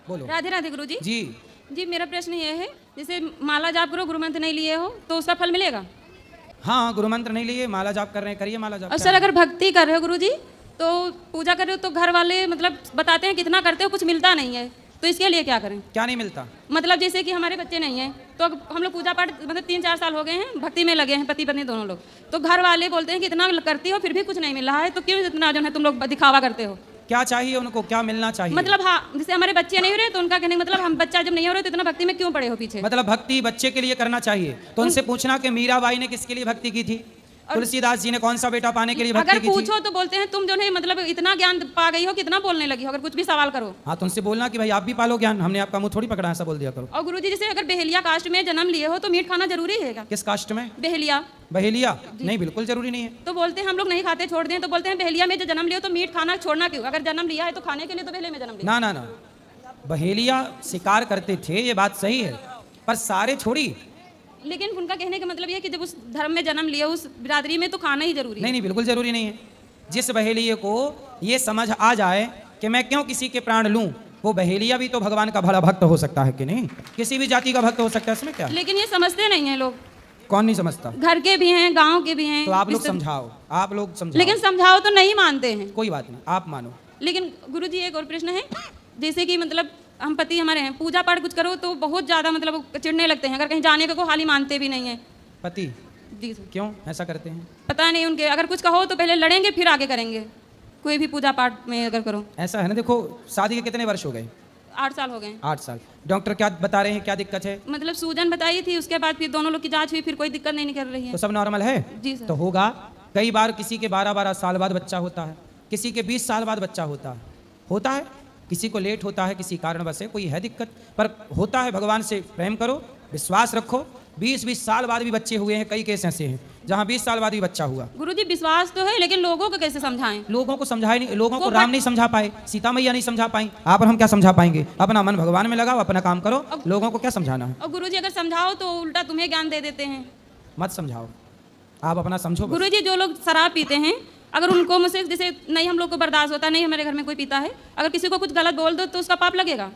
बोलो। राधे राधे गुरु जी। जी जी मेरा प्रश्न ये है, जैसे माला जाप करो, गुरु मंत्र नहीं लिए हो तो उसका फल मिलेगा? हाँ, गुरु मंत्र नहीं लिए, माला जाप कर रहे हैं, करिए माला जाप। और सर अगर भक्ति कर रहे हो गुरु जी, तो पूजा कर रहे हो तो घर वाले मतलब बताते हैं कितना करते हो, कुछ मिलता नहीं है, तो इसके लिए क्या करें? क्या नहीं मिलता? मतलब जैसे कि हमारे बच्चे नहीं हैं, तो हम लोग पूजा पाठ मतलब 3-4 साल हो गए हैं, भक्ति में लगे हैं, पति पत्नी दोनों लोग, तो घर वाले बोलते हैं कि इतना करती हो फिर भी कुछ नहीं मिल रहा है, तो क्यों इतना जो है तुम लोग दिखावा करते हो? क्या चाहिए उनको, क्या मिलना चाहिए? मतलब हाँ, जैसे हमारे बच्चे नहीं हो रहे तो उनका कहने का मतलब हम बच्चा जब नहीं हो रहे तो इतना भक्ति में क्यों पड़े हो पीछे? मतलब भक्ति बच्चे के लिए करना चाहिए, तो उनसे पूछना कि मीराबाई ने किसके लिए भक्ति की थी, तुलसीदास जी ने कौन सा बेटा पाने के लिए भक्ति अगर की थी? पूछो तो बोलते हैं तुम जो है मतलब इतना ज्ञान पा गई हो, कितना बोलने लगी हो, अगर कुछ भी सवाल करो। हाँ, तो उनसे बोलना कि भाई आप भी पालो ज्ञान, हमने आपका मुंह थोड़ी पकड़ा, ऐसा बोल दिया करो। और गुरुजी जैसे अगर बहेलिया कास्ट में जन्म लिए हो तो मीट खाना जरूरी है क्या? किस कास्ट में? बहेलिया। बहेलिया? नहीं, बिल्कुल जरूरी नहीं है। तो बोलते हैं हम लोग नहीं खाते, छोड़ दें, तो बोलते हैं बहेलिया में जो जन्म लियो तो मीट खाना छोड़ना क्यों? अगर जन्म लिया है तो खाने के लिए, तो बहेलिया में जन्म लिया। ना ना ना, बहेलिया शिकार करते थे, ये बात सही है, पर सारे छोड़ी। लेकिन उनका कहने का मतलब ये है कि जब उस धर्म में जन्म लिया, उस बिरादरी में, तो खाना ही जरूरी है। नहीं नहीं, बिल्कुल जरूरी नहीं है। जिस बहेलिये को ये समझ आ जाए कि मैं क्यों किसी के प्राण लूं, वो बहेलिया भी तो भगवान का भला भक्त हो सकता है कि नहीं? किसी भी जाति का भक्त हो सकता है, इसमें क्या? लेकिन ये समझते नहीं है लोग। कौन नहीं समझता? घर के भी हैं, गांव के भी हैं। तो आप लोग समझाओ, आप लोग समझाओ। लेकिन समझाओ तो नहीं मानते हैं। कोई बात नहीं, आप मानो। लेकिन गुरुजी एक और प्रश्न है, जैसे कि मतलब हम पति हमारे हैं, पूजा पाठ कुछ करो तो बहुत ज्यादा मतलब चिढ़ने लगते हैं, अगर कहीं जाने को हाल ही मानते भी नहीं है। पति? जी सर। क्यों ऐसा करते हैं? पता नहीं उनके, अगर कुछ कहो तो पहले लड़ेंगे फिर आगे करेंगे, कोई भी पूजा पाठ में अगर करो। ऐसा है ना, देखो शादी के कितने वर्ष हो गए? 8 साल हो गए। 8 साल। डॉक्टर क्या बता रहे हैं, क्या दिक्कत है? मतलब सूजन बताई थी, उसके बाद फिर दोनों लोग की जांच हुई, फिर कोई दिक्कत नहीं निकल रही है। तो सब नॉर्मल है? जी सर। तो होगा। कई बार किसी के 12-12 साल बाद बच्चा होता है, किसी के 20 साल बाद बच्चा होता है, किसी को लेट होता है, किसी कारणवश से कोई है दिक्कत, पर होता है। भगवान से प्रेम करो, विश्वास रखो। 20-20 साल बाद भी बच्चे हुए हैं, कई केस ऐसे हैं जहाँ 20 साल बाद भी बच्चा हुआ। गुरुजी विश्वास तो है, लेकिन लोगों को कैसे समझाएं? लोगों को समझाए नहीं, लोगों को राम नहीं समझा पाए, सीता मैया नहीं समझा पाई, आप और हम क्या समझा पाएंगे? अपना मन भगवान में लगाओ, अपना काम करो, लोगों को क्या समझाना है? और गुरुजी अगर समझाओ तो उल्टा तुम्हें ज्ञान दे देते हैं। मत समझाओ, आप अपना समझो। गुरुजी जो लोग शराब पीते हैं, अगर उनको मुझसे जैसे नहीं हम लोग को बर्दाश्त होता, नहीं हमारे घर में कोई पीता है, अगर किसी को कुछ गलत बोल दो तो उसका पाप लगेगा?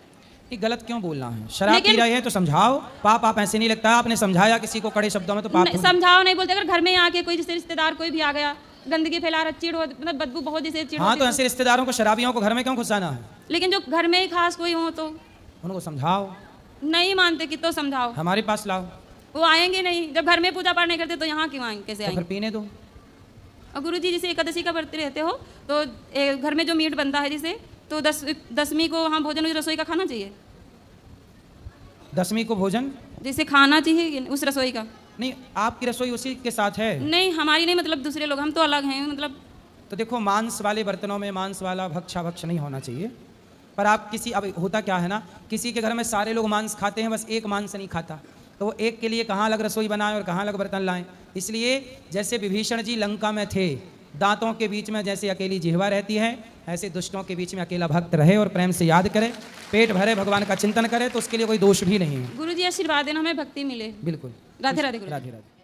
ये गलत क्यों बोलना है? शराब पी रहे हैं तो समझाओ, पाप ऐसे नहीं लगता। आपने समझाया किसी को कड़े शब्दों में तो पाप समझाओ नहीं बोलते। अगर घर में आके कोई जैसे रिश्तेदार कोई भी आ गया, गंदगी फैला रहा, चिड़ हो, मतलब बदबू बहुत जैसे चिड़। हाँ, तो ऐसे रिश्तेदारों को, शराबियों को घर में क्यों घुसाना है? लेकिन जो घर में ही खास कोई हो तो उनको समझाओ। नहीं मानते कि तो समझाओ। हमारे पास लाओ। वो आएंगे नहीं, जब घर में पूजा पाठ नहीं करते तो यहाँ क्यों आएंगे, कैसे आएंगे? फिर पीने दो। और गुरुजी जैसे एकादशी का व्रत रहते हो तो घर में जो मीट बनता है जैसे, तो 10वीं को वहाँ भोजन रसोई का खाना चाहिए। 10वीं को भोजन जैसे खाना चाहिए उस रसोई का? नहीं, आपकी रसोई उसी के साथ है। नहीं, हमारी नहीं, मतलब दूसरे लोग, हम तो अलग हैं मतलब। तो देखो, मांस वाले बर्तनों में मांस वाला भक्ष नहीं होना चाहिए। पर आप किसी, अब होता क्या है ना, किसी के घर में सारे लोग मांस खाते हैं, बस एक मांस नहीं खाता, तो वो एक के लिए कहाँ अलग रसोई बनाएं और कहाँ अलग बर्तन लाएं। इसलिए जैसे विभीषण जी लंका में थे, दांतों के बीच में जैसे अकेली जिह्वा रहती है, ऐसे दुष्टों के बीच में अकेला भक्त रहे और प्रेम से याद करे, पेट भरे, भगवान का चिंतन करे, तो उसके लिए कोई दोष भी नहीं है। गुरुजी आशीर्वाद देना, हमें भक्ति मिले। बिल्कुल। राधे राधे। राधे राधे।